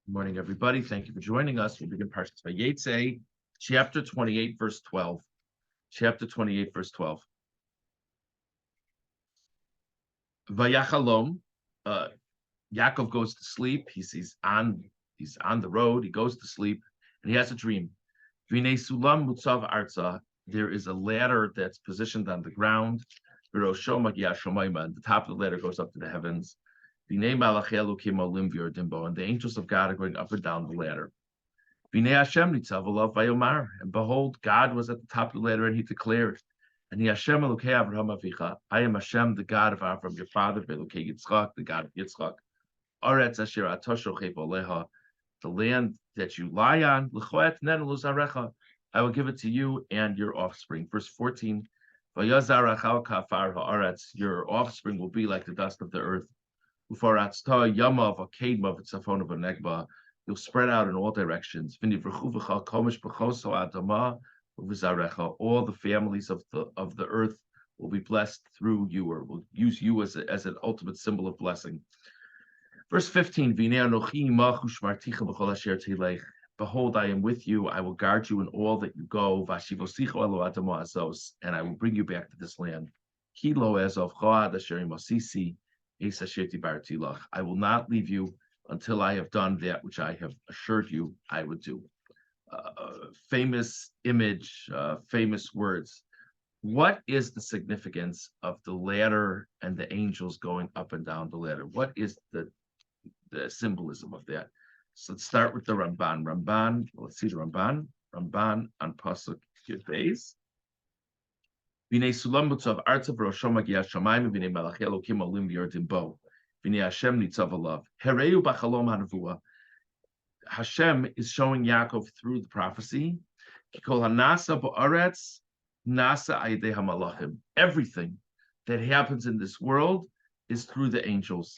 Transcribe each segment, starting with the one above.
Good morning, everybody. Thank you for joining us. We'll begin Parshas Vayeitzei, chapter 28, verse 12. Chapter 28, verse 12. Vayachalom. Yaakov goes to sleep. He's on the road. He goes to sleep, and he has a dream. V'nei sulam mutzav arza. There is a ladder that's positioned on the ground. V'rosho magiah shomayma. And the top of the ladder goes up to the heavens. And the angels of God are going up and down the ladder. And behold, God was at the top of the ladder, and he declared, and he Hashem Elokei Avraham Avicha, I am Hashem, the God of Avraham, your father, Elokei Yitzchak, the God of Yitzchak. Aretz asher atosho aleha, the land that you lie on, l'choet nen luzarecha, I will give it to you and your offspring. Verse 14, Vayazarachal kafar haaretz, your offspring will be like the dust of the earth. You'll spread out in all directions. All the families of the earth will be blessed through you, or will use you as an ultimate symbol of blessing. Verse 15, behold, I am with you, I will guard you in all that you go, and I will bring you back to this land. I will not leave you until I have done that which I have assured you I would do. Famous image, famous words. What is the significance of the ladder and the angels going up and down the ladder? What is the symbolism of that? So let's start with the Ramban. Let's see the Ramban. Ramban on Pasuk Yud Beis. V'nei sulam mutzav arza v'rosho magiah shomayim v'nei malachei Elokim olim v'yordim bo. V'nei Hashem nitzav alav. Hereu b'chalom hanavua. Hashem is showing Yaakov through the prophecy. Kikol hanasa ba'aretz nasa ayidei hamalachim. Everything that happens in this world is through the angels.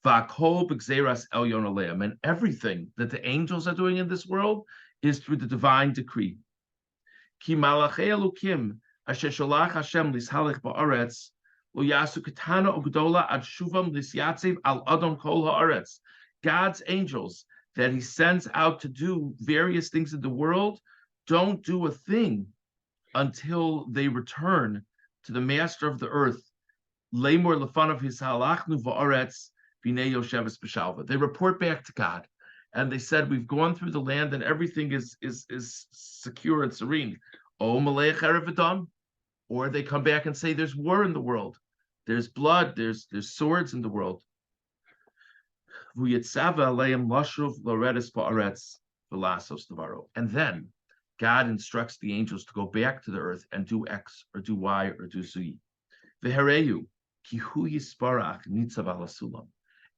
V'akol b'gzeiras elyon aleim. And everything that the angels are doing in this world is through the divine decree. Ki malachei Elokim asher sholach Hashem lishalech ba'aretz lo yasu katana ugdola ad shuvam lisyatziv al adon kol haaretz. God's angels that he sends out to do various things in the world don't do a thing until they return to the master of the earth. Lemor lefanav hisalachnu va'aretz b'nei yosheves b'shalva. They report back to God, and they said, we've gone through the land and everything is secure and serene. O Malech Erev, or they come back and say there's war in the world, there's blood, there's swords in the world. And then God instructs the angels to go back to the earth and do X or do Y or do Z.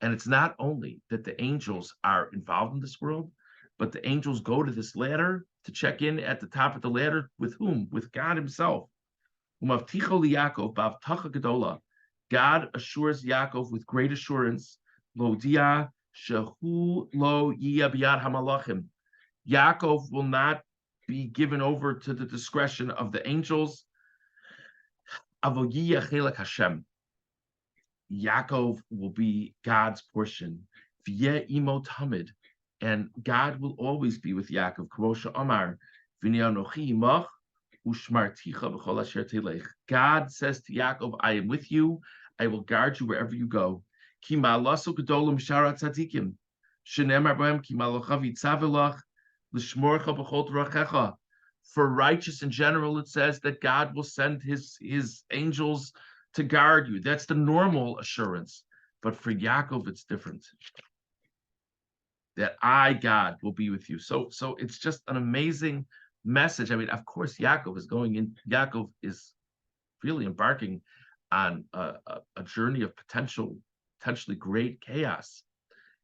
And it's not only that the angels are involved in this world, but the angels go to this ladder to check in at the top of the ladder with whom? With God himself. God assures Yaakov with great assurance, Yaakov will not be given over to the discretion of the angels. Yaakov will be God's portion. And God will always be with Yaakov. God says to Yaakov, I am with you. I will guard you wherever you go. For righteous in general, it says that God will send his angels to guard you. That's the normal assurance. But for Yaakov, it's different. That I, God, will be with you. So it's just an amazing message. I mean, of course, Yaakov is really embarking on a journey of potentially great chaos.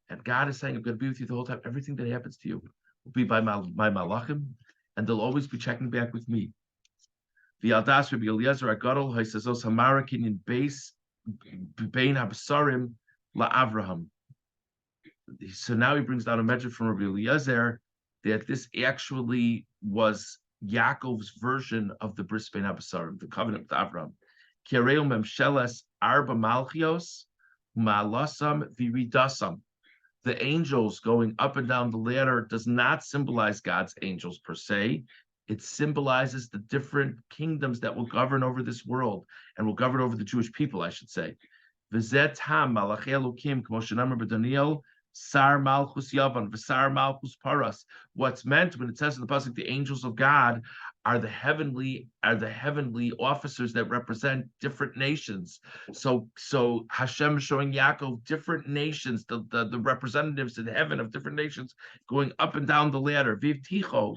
And God is saying, I'm going to be with you the whole time. Everything that happens to you will be by my malachim, and they'll always be checking back with me. The Aldas Rabbi Eliezer Agadol Haisazos Hamarakin in base Bein Habasarim La Avraham. So now he brings down a message from Rabbi Eliezer that this actually was Yaakov's version of the Bris Bein Habasarim, the covenant with Avraham. Kireu Memsheles Arba Malchios Malasam Viridasam. the angels going up and down the ladder does not symbolize God's angels per se. It symbolizes the different kingdoms that will govern over this world and will govern over the Jewish people, I should say. V'zet ham malachei Elokim, k'mo shenamar b'Daniel, Sar Malchus Yavan, Vasar Malchus Paras. What's meant when it says in the pasuk, the angels of God are the heavenly officers that represent different nations. So Hashem showing Yaakov different nations, the representatives in heaven of different nations going up and down the ladder. Vivticho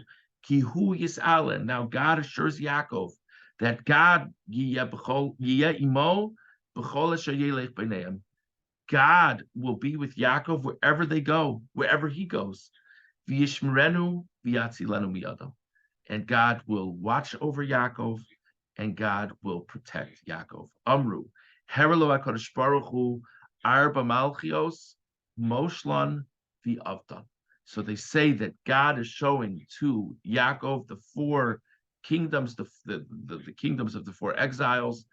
kihu yisalen. Now God assures Yaakov that God yiyeh imo b'chol asher yelech b'neihem. God will be with Yaakov wherever they go, wherever he goes. V'yishmerenu v'yatzilenu miyado. And God will watch over Yaakov, and God will protect Yaakov. Amru, Herelo HaKadosh Baruch Hu, Arba Malchios, Moshlan v'Avdan. So they say that God is showing to Yaakov the four kingdoms, the kingdoms of the four exiles,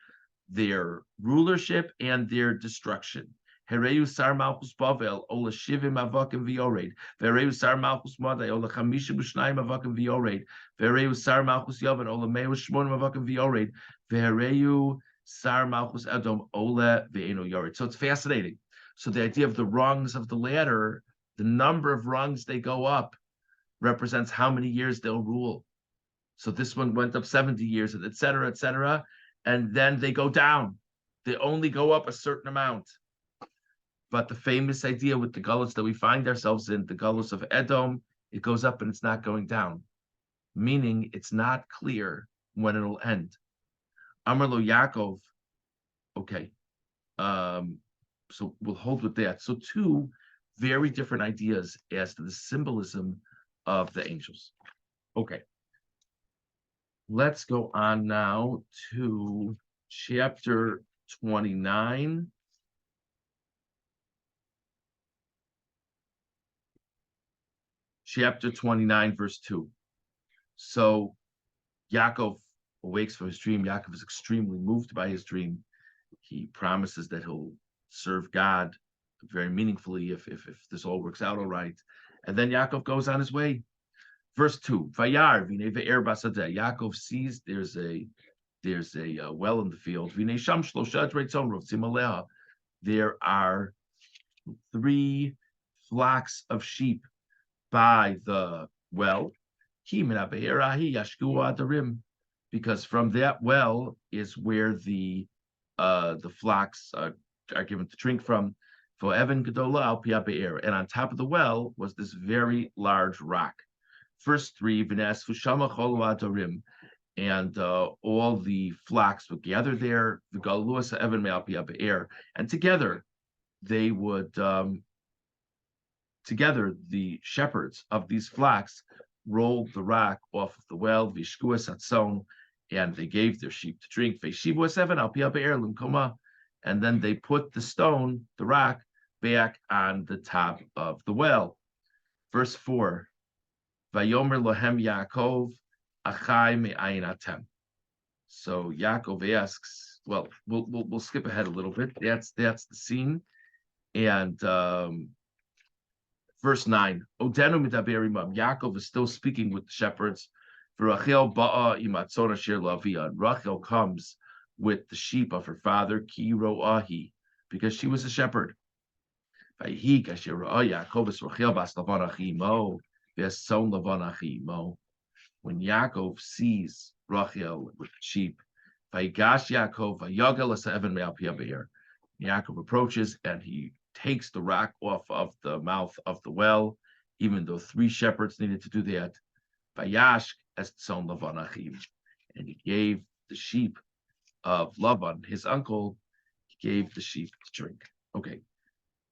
their rulership and their destruction. Hereu sar malchus Bavel, ola shivim avakim v'yored. Vereu sar malchus Madai, ola chamishim b'shnayim avakim v'yored. Vereu sar malchus Yavan, ola meu shmonim avakim v'yored. Vereu sar malchus Edom, ola ve'eno yored. So it's fascinating. So the idea of the rungs of the ladder, the number of rungs they go up, represents how many years they'll rule. So this one went up 70 years, et cetera, et cetera. And then they go down. They only go up a certain amount. But the famous idea with the gullus that we find ourselves in, the gullus of Edom, it goes up and it's not going down, meaning it's not clear when it'll end. Amar lo Yaakov. Okay, so we'll hold with that. So two very different ideas as to the symbolism of the angels. Okay, let's go on now to chapter 29. Chapter 29, verse 2. So Yaakov awakes from his dream. Yaakov is extremely moved by his dream. He promises that he'll serve God very meaningfully if this all works out all right. And then Yaakov goes on his way. Verse 2. Vayar v'nei ve'er basadeh. Yaakov sees there's a well in the field. V'nei sham shlosha dreitzon rovtzim aleha. There are 3 flocks of sheep by the well, because from that well is where the flocks are given to drink from. And on top of the well was this very large rock. Verse 3, and all the flocks would gather there, and together they would together, the shepherds of these flocks rolled the rock off of the well, and they gave their sheep to drink. And then they put the stone, the rock, back on the top of the well. Verse 4. Vayomer lohem Yaakov, achai me'ayin atem. So Yaakov asks, well, we'll skip ahead a little bit. That's the scene. And verse 9, Odenu midaber imam. Yaakov is still speaking with the shepherds. Rachel ba'a imatzon asher lavia. Rachel comes with the sheep of her father, ki ro'ahi, because she was a shepherd. Vayhi kasher ro'a Yaakov es Rachel bas lavan achi mo, v'eson lavan achi mo. When Yaakov sees Rachel with the sheep, Vayigash Yaakov vayagel es ha'even me'al pi ha'be'er. Yaakov approaches and he takes the rock off of the mouth of the well, even though 3 shepherds needed to do that. Vayash es tzon Lavan achim, and he gave the sheep of Lavan, his uncle, he gave the sheep to drink. Okay,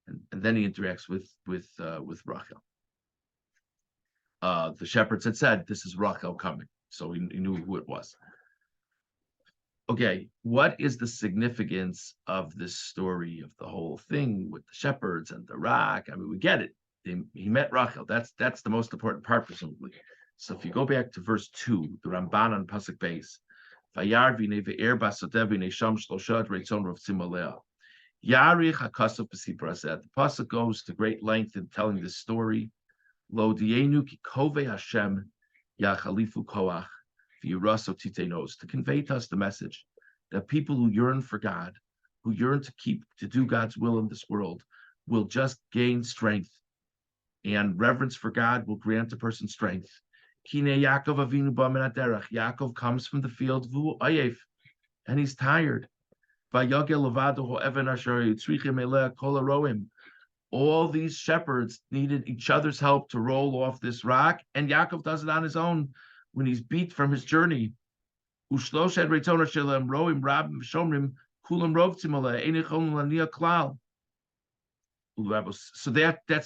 and then he interacts with Rachel. The shepherds had said, "This is Rachel coming," so he knew who it was. Okay, what is the significance of this story, of the whole thing with the shepherds and the rock? I mean, we get it. He met Rachel. That's the most important part, presumably. So if you go back to verse 2, the Ramban on Pasuk Beis, Vayar v'nei ve'er basodeh v'nei sham shlosha reitzon rovtzim aleh. Yarich Hakasov B'Sipra. The pasuk goes to great length in telling this story. Lo dienu ki kove Hashem yachalifu koach v'yiraso titenos, to convey to us the message that people who yearn for God, who yearn to do God's will in this world, will just gain strength, and reverence for God will grant a person strength. Kine Yaakov Avinu ba'min haderech. Yaakov comes from the field v'hu ayef, and he's tired. Vayagel levado ho'even asher yitzrichim eleh kol haroim. All these shepherds needed each other's help to roll off this rock, and Yaakov does it on his own when he's beat from his journey. So that's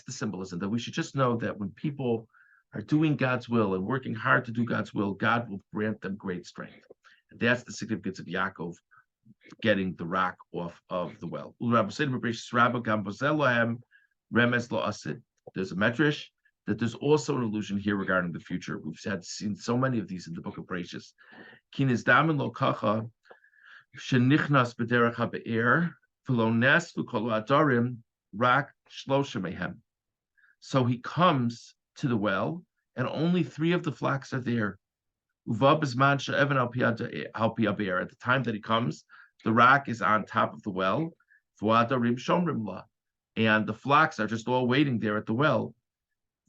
the symbolism, that we should just know that when people are doing God's will and working hard to do God's will, God will grant them great strength. And that's the significance of Yaakov getting the rock off of the well. There's a medrash that there's also an allusion here regarding the future. We've seen so many of these in the book of Bereshis. So he comes to the well, and only 3 of the flocks are there. At the time that he comes, the rock is on top of the well, and the flocks are just all waiting there at the well.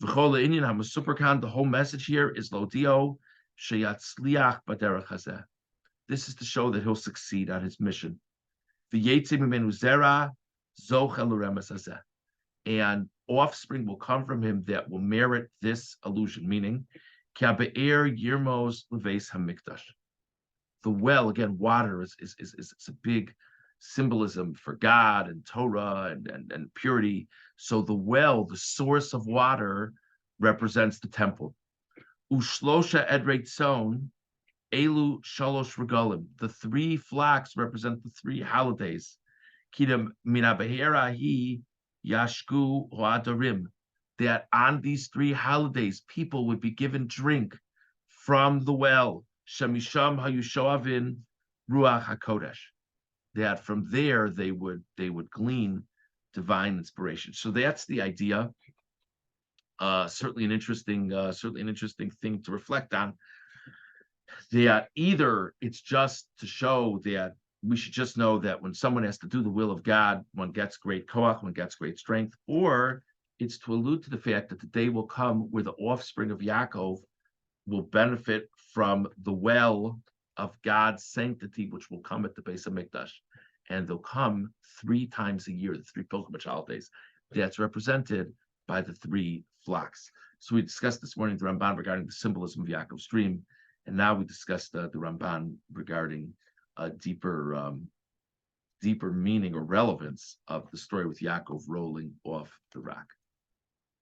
The whole message here is Lodio Sheyatzliach Baderech Hazeh. This is to show that he'll succeed on his mission. Vayeitzei mimenu zera zochel l'remes hazeh, and offspring will come from him that will merit this illusion. Meaning, Kabe'er Yirmos Leves Hamikdash. The well, again, water is a big symbolism for God and Torah and purity. So the well, the source of water, represents the temple. Ushlosha Edreitzon Elu Shalosh Regalim. The 3 flocks represent the 3 holidays. Kidam Minabahera Hi Yashku Hoadarim. That on these 3 holidays, people would be given drink from the well. Shamisham Hayushoavin Ruach HaKodesh. That from there they would glean divine inspiration. So that's the idea. Certainly an interesting thing to reflect on. That either it's just to show that we should just know that when someone has to do the will of God, one gets great koach, one gets great strength, or it's to allude to the fact that the day will come where the offspring of Yaakov will benefit from the well of God's sanctity, which will come at the Beis HaMikdash. And they'll come 3 times a year, the 3 pilgrimage holidays. That's represented by the 3 flocks. So we discussed this morning the Ramban regarding the symbolism of Yaakov's dream, and now we discussed the Ramban regarding a deeper meaning or relevance of the story with Yaakov rolling off the rock.